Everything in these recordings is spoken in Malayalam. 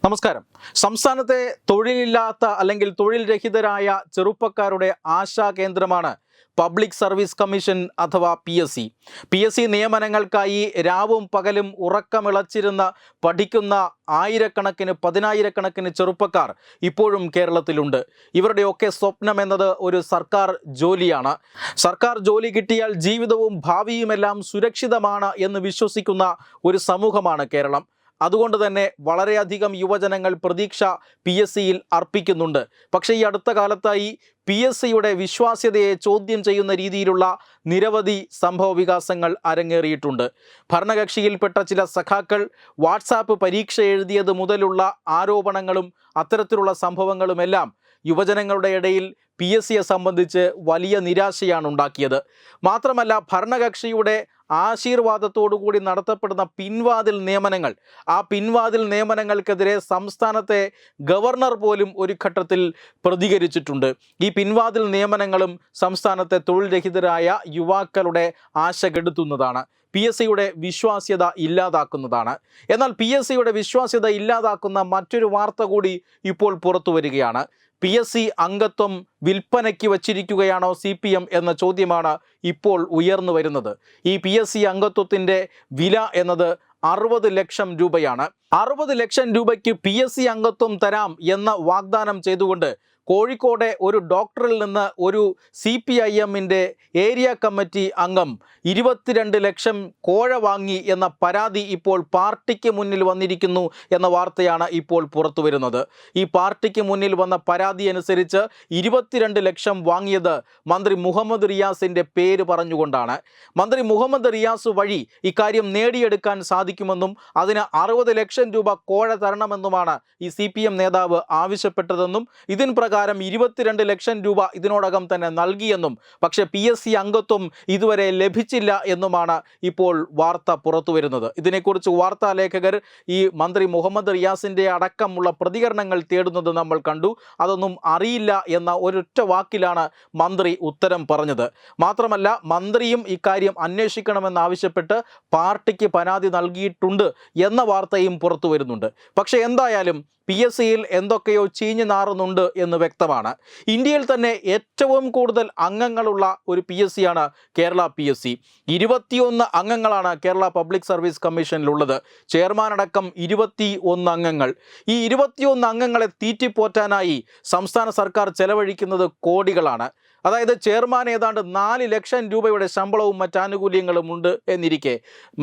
നമസ്കാരം. സംസ്ഥാനത്തെ തൊഴിലില്ലാത്ത അല്ലെങ്കിൽ തൊഴിൽ രഹിതരായ ചെറുപ്പക്കാരുടെ ആശാ കേന്ദ്രമാണ് പബ്ലിക് സർവീസ് കമ്മീഷൻ അഥവാ പി എസ് സി നിയമനങ്ങൾക്കായി രാവും പകലും ഉറക്കമിളച്ചിരുന്ന് പഠിക്കുന്ന പതിനായിരക്കണക്കിന് ചെറുപ്പക്കാർ ഇപ്പോഴും കേരളത്തിലുണ്ട്. ഇവരുടെയൊക്കെ സ്വപ്നം എന്നത് ഒരു സർക്കാർ ജോലിയാണ്. സർക്കാർ ജോലി കിട്ടിയാൽ ജീവിതവും ഭാവിയുമെല്ലാം സുരക്ഷിതമാണ് എന്ന് വിശ്വസിക്കുന്ന ഒരു സമൂഹമാണ് കേരളം. അതുകൊണ്ട് തന്നെ വളരെയധികം യുവജനങ്ങൾ പ്രതീക്ഷ പി.എസ്.സിയിൽ അർപ്പിക്കുന്നുണ്ട്. പക്ഷേ ഈ അടുത്ത കാലത്തായി പി.എസ്.സിയുടെ വിശ്വാസ്യതയെ ചോദ്യം ചെയ്യുന്ന രീതിയിലുള്ള നിരവധി സംഭവ വികാസങ്ങൾ അരങ്ങേറിയിട്ടുണ്ട്. ഭരണകക്ഷിയിൽപ്പെട്ട ചില സഖാക്കൾ വാട്സാപ്പ് പരീക്ഷ എഴുതിയത് മുതലുള്ള ആരോപണങ്ങളും അത്തരത്തിലുള്ള സംഭവങ്ങളുമെല്ലാം യുവജനങ്ങളുടെ ഇടയിൽ പി.എസ്.സിയെ സംബന്ധിച്ച് വലിയ നിരാശയാണ് ഉണ്ടാക്കിയത്. മാത്രമല്ല, ഭരണകക്ഷിയുടെ ആശീർവാദത്തോടുകൂടി നടത്തപ്പെടുന്ന പിൻവാതിൽ നിയമനങ്ങൾ, ആ പിൻവാതിൽ നിയമനങ്ങൾക്കെതിരെ സംസ്ഥാനത്തെ ഗവർണർ പോലും ഒരു ഘട്ടത്തിൽ പ്രതികരിച്ചിട്ടുണ്ട്. ഈ പിൻവാതിൽ നിയമനങ്ങളും സംസ്ഥാനത്തെ തൊഴിൽ രഹിതരായ യുവാക്കളുടെ ആശ കെടുത്തുന്നതാണ്, പി.എസ്.സിയുടെ വിശ്വാസ്യത ഇല്ലാതാക്കുന്നതാണ്. എന്നാൽ പി.എസ്.സിയുടെ വിശ്വാസ്യത ഇല്ലാതാക്കുന്ന മറ്റൊരു വാർത്ത കൂടി ഇപ്പോൾ പുറത്തു വരികയാണ്. പി.എസ്.സി അംഗത്വം വിൽപ്പനയ്ക്ക് വച്ചിരിക്കുകയാണോ CPM എന്ന ചോദ്യമാണ് ഇപ്പോൾ ഉയർന്നു വരുന്നത്. ഈ പി.എസ്.സി അംഗത്വത്തിൻ്റെ വില എന്നത് 60 ലക്ഷം രൂപയാണ്. 60 ലക്ഷം രൂപയ്ക്ക് പി.എസ്.സി അംഗത്വം തരാം എന്ന വാഗ്ദാനം ചെയ്തുകൊണ്ട് കോഴിക്കോടെ ഒരു ഡോക്ടറിൽ നിന്ന് ഒരു CPIM-ൻ്റെ ഏരിയ കമ്മിറ്റി അംഗം 22 ലക്ഷം കോഴ വാങ്ങി എന്ന പരാതി ഇപ്പോൾ പാർട്ടിക്ക് മുന്നിൽ വന്നിരിക്കുന്നു എന്ന വാർത്തയാണ് ഇപ്പോൾ പുറത്തു വരുന്നത്. ഈ പാർട്ടിക്ക് മുന്നിൽ വന്ന പരാതി അനുസരിച്ച് 22 ലക്ഷം വാങ്ങിയത് മന്ത്രി മുഹമ്മദ് റിയാസിൻ്റെ പേര് പറഞ്ഞുകൊണ്ടാണ്. മന്ത്രി മുഹമ്മദ് റിയാസ് വഴി ഇക്കാര്യം നേടിയെടുക്കാൻ സാധിക്കുമെന്നും അതിന് 60 ലക്ഷം രൂപ കോഴ തരണമെന്നുമാണ് ഈ CPM നേതാവ് ആവശ്യപ്പെട്ടതെന്നും ഇതിന് പ്രകാരം 22 ലക്ഷം രൂപ ഇതിനോടകം തന്നെ നൽകിയെന്നും പക്ഷേ പി.എസ്.സി അംഗത്വം ഇതുവരെ ലഭിച്ചില്ല എന്നുമാണ് ഇപ്പോൾ വാർത്ത പുറത്തു വരുന്നത്. ഇതിനെക്കുറിച്ച് വാർത്താ ലേഖകർ ഈ മന്ത്രി മുഹമ്മദ് റിയാസിൻ്റെ അടക്കമുള്ള പ്രതികരണങ്ങൾ തേടുന്നത് നമ്മൾ കണ്ടു. അതൊന്നും അറിയില്ല എന്ന ഒരൊറ്റ വാക്കിലാണ് മന്ത്രി ഉത്തരം പറഞ്ഞത്. മാത്രമല്ല, മന്ത്രിയും ഇക്കാര്യം അന്വേഷിക്കണമെന്നാവശ്യപ്പെട്ട് പാർട്ടിക്ക് പരാതി നൽകിയിട്ടുണ്ട് എന്ന വാർത്തയും പുറത്തു വരുന്നുണ്ട്. പക്ഷേ എന്തായാലും പി.എസ്.സിയിൽ എന്തൊക്കെയോ ചീഞ്ഞു നാറുന്നുണ്ട് എന്ന് വ്യക്തമാണ്. ഇന്ത്യയിൽ തന്നെ ഏറ്റവും കൂടുതൽ അംഗങ്ങളുള്ള ഒരു പി.എസ്.സിയാണ് കേരള പി.എസ്.സി. 21 അംഗങ്ങളാണ് കേരള പബ്ലിക് സർവീസ് കമ്മീഷനിലുള്ളത്. ചെയർമാൻ അടക്കം 21 അംഗങ്ങൾ. ഈ 21 അംഗങ്ങളെ തീറ്റിപ്പോറ്റാനായി സംസ്ഥാന സർക്കാർ ചെലവഴിക്കുന്നത് കോടികളാണ്. അതായത് ചെയർമാൻ ഏതാണ്ട് 4 ലക്ഷം രൂപയുടെ ശമ്പളവും മറ്റാനുകൂല്യങ്ങളും ഉണ്ട് എന്നിരിക്കെ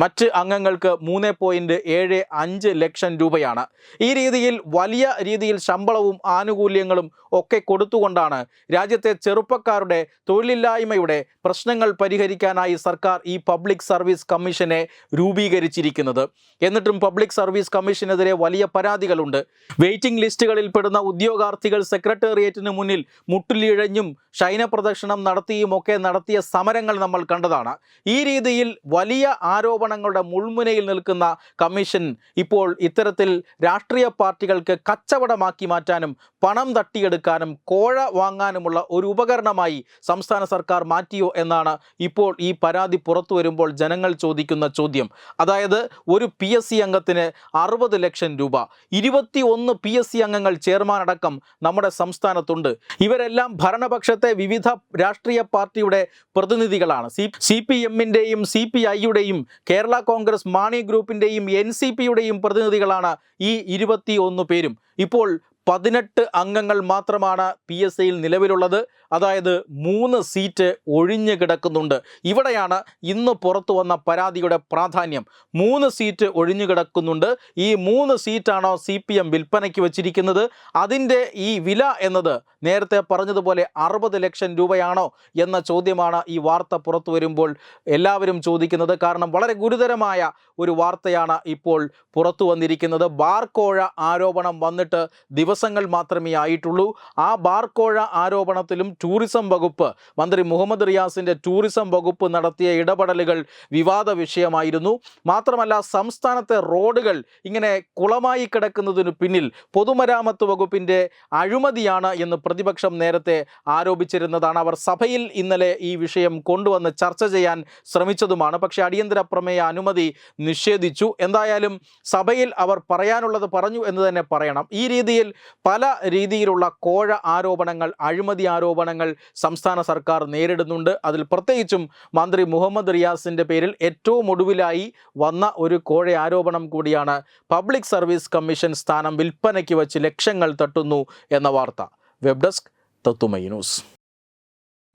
മറ്റ് അംഗങ്ങൾക്ക് 3.75 ലക്ഷം രൂപയാണ്. ഈ രീതിയിൽ വലിയ രീതിയിൽ ശമ്പളവും ആനുകൂല്യങ്ങളും ഒക്കെ കൊടുത്തുകൊണ്ടാണ് രാജ്യത്തെ ചെറുപ്പക്കാരുടെ തൊഴിലില്ലായ്മയുടെ പ്രശ്നങ്ങൾ പരിഹരിക്കാനായി സർക്കാർ ഈ പബ്ലിക് സർവീസ് കമ്മീഷനെ രൂപീകരിച്ചിരിക്കുന്നത്. എന്നിട്ടും പബ്ലിക് സർവീസ് കമ്മീഷനെതിരെ വലിയ പരാതികളുണ്ട്. വെയിറ്റിംഗ് ലിസ്റ്റുകളിൽ പെടുന്ന ഉദ്യോഗാർത്ഥികൾ സെക്രട്ടേറിയറ്റിന് മുന്നിൽ മുട്ടിലിഴഞ്ഞും ശയന പ്രദക്ഷിണം നടത്തിയുമൊക്കെ നടത്തിയ സമരങ്ങൾ നമ്മൾ കണ്ടതാണ്. ഈ രീതിയിൽ വലിയ ആരോപണങ്ങളുടെ മുൾമുനയിൽ നിൽക്കുന്ന കമ്മീഷൻ ഇപ്പോൾ ഇത്തരത്തിൽ രാഷ്ട്രീയ പാർട്ടികൾക്ക് കച്ചവടമാക്കി മാറ്റാനും പണം തട്ടിയെടുക്കാനും കോഴ വാങ്ങാനുമുള്ള ഒരു ഉപകരണമായി സംസ്ഥാന സർക്കാർ മാറ്റിയോ എന്നാണ് ഇപ്പോൾ ഈ പരാതി പുറത്തു വരുമ്പോൾ ജനങ്ങൾ ചോദിക്കുന്ന ചോദ്യം. അതായത് ഒരു പി.എസ്.സി അംഗത്തിന് 60 ലക്ഷം രൂപ, 21 പി.എസ്.സി അംഗങ്ങൾ ചെയർമാൻ അടക്കം നമ്മുടെ സംസ്ഥാനത്തുണ്ട്. ഇവരെല്ലാം ഭരണപക്ഷത്തെ വിവിധ രാഷ്ട്രീയ പാർട്ടിയുടെ പ്രതിനിധികളാണ്. CPM-ൻ്റെയും CPI-യുടെയും കേരള കോൺഗ്രസ് മാണി ഗ്രൂപ്പിൻ്റെയും NCP-യുടെയും പ്രതിനിധികളാണ് ഈ 21 പേരും. ഇപ്പോൾ 18 അംഗങ്ങൾ മാത്രമാണ് പി.എസ്.സിയിൽ നിലവിലുള്ളത്. അതായത് 3 സീറ്റ് ഒഴിഞ്ഞു കിടക്കുന്നുണ്ട്. ഇവിടെയാണ് ഇന്ന് പുറത്തു വന്ന പരാതിയുടെ പ്രാധാന്യം. 3 സീറ്റ് ഒഴിഞ്ഞു കിടക്കുന്നുണ്ട്. ഈ 3 സീറ്റാണോ CPM വിൽപ്പനയ്ക്ക് വച്ചിരിക്കുന്നത്? അതിൻ്റെ ഈ വില എന്നത് നേരത്തെ പറഞ്ഞതുപോലെ 60 ലക്ഷം രൂപയാണോ എന്ന ചോദ്യമാണ് ഈ വാർത്ത പുറത്തു വരുമ്പോൾ എല്ലാവരും ചോദിക്കുന്നത്. കാരണം വളരെ ഗുരുതരമായ ഒരു വാർത്തയാണ് ഇപ്പോൾ പുറത്തു വന്നിരിക്കുന്നത്. ബാർ കോഴ ആരോപണം വന്നിട്ട് ദിവസം ദിവസങ്ങൾ മാത്രമേ ആയിട്ടുള്ളൂ. ആ ബാർക്കോഴ ആരോപണത്തിലും ടൂറിസം വകുപ്പ്, മന്ത്രി മുഹമ്മദ് റിയാസിൻ്റെ ടൂറിസം വകുപ്പ് നടത്തിയ ഇടപെടലുകൾ വിവാദ വിഷയമായിരുന്നു. മാത്രമല്ല, സംസ്ഥാനത്തെ റോഡുകൾ ഇങ്ങനെ കുളമായി കിടക്കുന്നതിനു പിന്നിൽ പൊതുമരാമത്ത് വകുപ്പിൻ്റെ അഴിമതിയാണ് എന്ന് പ്രതിപക്ഷം നേരത്തെ ആരോപിച്ചിരുന്നതാണ്. അവർ സഭയിൽ ഇന്നലെ ഈ വിഷയം കൊണ്ടുവന്ന് ചർച്ച ചെയ്യാൻ ശ്രമിച്ചതുമാണ്. പക്ഷേ അടിയന്തര പ്രമേയ അനുമതി നിഷേധിച്ചു. എന്തായാലും സഭയിൽ അവർ പറയാനുള്ളത് പറഞ്ഞു എന്ന് തന്നെ പറയണം. ഈ രീതിയിൽ പല രീതിയിലുള്ള കോഴ ആരോപണങ്ങൾ, അഴിമതി ആരോപണങ്ങൾ സംസ്ഥാന സർക്കാർ നേരിടുന്നുണ്ട്. അതിൽ പ്രത്യേകിച്ചും മന്ത്രി മുഹമ്മദ് റിയാസിൻ്റെ പേരിൽ ഏറ്റവും ഒടുവിലായി വന്ന ഒരു കോഴ ആരോപണം കൂടിയാണ് പബ്ലിക് സർവീസ് കമ്മീഷൻ സ്ഥാനം വിൽപ്പനയ്ക്ക് വച്ച് ലക്ഷങ്ങൾ തട്ടുന്നു എന്ന വാർത്ത. വെബ് ഡെസ്ക് തത്തുമൈ news.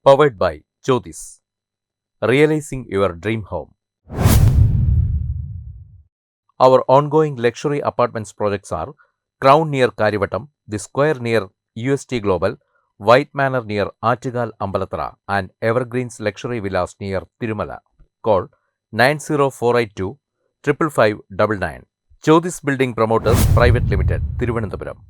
Powered by Jyotis. Realizing your dream home. Our ongoing luxury apartments projects are Crown near Karivattam, The Square near UST Global, White Manor near Attigal Ambalathara, and Evergreens Luxury Villas near Tirumala. Call 90482 55599. Jyotis Building Promoters Private Limited, Thiruvananthapuram.